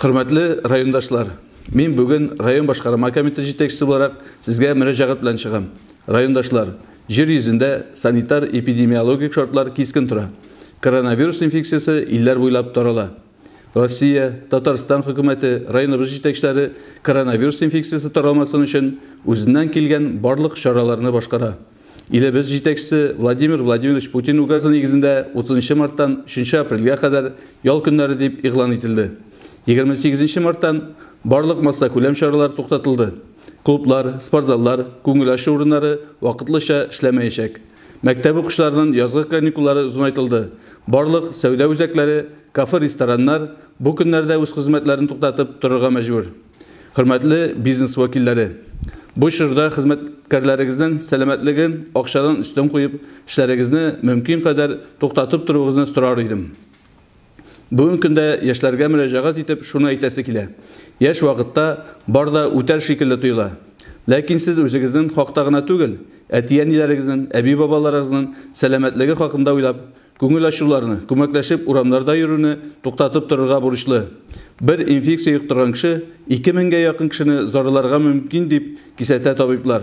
Hürmetli rayondaşlar, men bugün rayon başkarma komiteti жетекчиси olarak sizge müracaat bilen çıgam. Rayondaşlar, yer yüzünde sanitar epidemiologik şartlar keskin tura. Koronavirus infeksiyası iller boylap tarala. Rossiya, Tataristan hükümeti, rayonumuz жетекчилери koronavirus infeksiyası taralmasın için özünden kelgen barlık şaralarını başkara. İlimiz жетекчиси Vladimir Vladimirovich Putin ugazı negizinde 30 Mart'tan 3 April'e kadar yol günleri deyip ilan etildi. 28 Mart'tan barlık masa kölem şaralar toxtatıldı. Klublar, sportzallar, көңіл ашу орынları vaqıtlıca işlemeyecek. Mektep okuşlarının yazgı kanikulları uzunaytıldı. Barlık söyle özekleri, kafe restoranlar bu günlerde öz hizmetlerini toxtatıp dururga mecbur. Hürmetli biznes vakilleri, bu şurada hizmetkarlarınızın selametligin akşadan üstün koyup işlerinizni mümkün kadar toxtatıp dururğuzni sorar idim. Bugün günde yaşlarga müracaat etip şunu aytası kile. Yaş vaqtda barda öter şekilde tuyula. Lakin siz özünüzün haqtagına tugil, etiyenilerinizin, ebi babalarınızın selametligi haqında uylap, көңіл aşularını, kömekleşip uramlarda yürüni toxtatıp dururga burçlu. Bir infeksiya yuqtirgan kişi 2000'ge yakın kişini zararlarga mümkün deyip kisete tabiplar.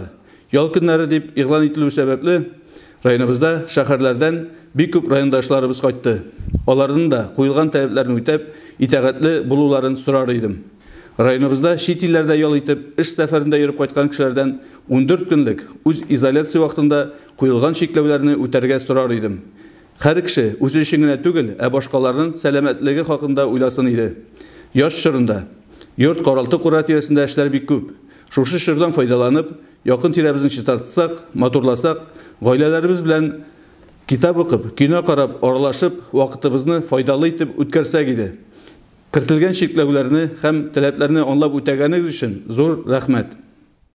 Yol günleri deyip ilan etilүү sebepli rayonumuzda şehirlerden bir köp rayondaşlarımız qaytdı. Onların da koyulgan taleplerini ötep, itaatli buluların sorar idim. Rayonumuzda şit illerde yol etip, iş seferinde yürüp qaytgan kişilerden 14 günlük öz izolasiya vaqtında koyulgan çeklevlerini öterge sorar idim. Her kişi öz işine tügül, başkalarının selametligi hakkında uylasın idi. Yaş şırında, yurt qaraltı qura tiresinde işler bir köp. Şuşu şırdan faydalanıp, yakın tiremizin çıtartsak, motorlasak, gailelerimiz bilen kitap okuyup, kino qarab, aralaşıp, vaqtımızı faydalı etip ötkersek idi. Kırtılgan şeklevlerini hem taleplerini anlap ötegeniz için zor rahmet.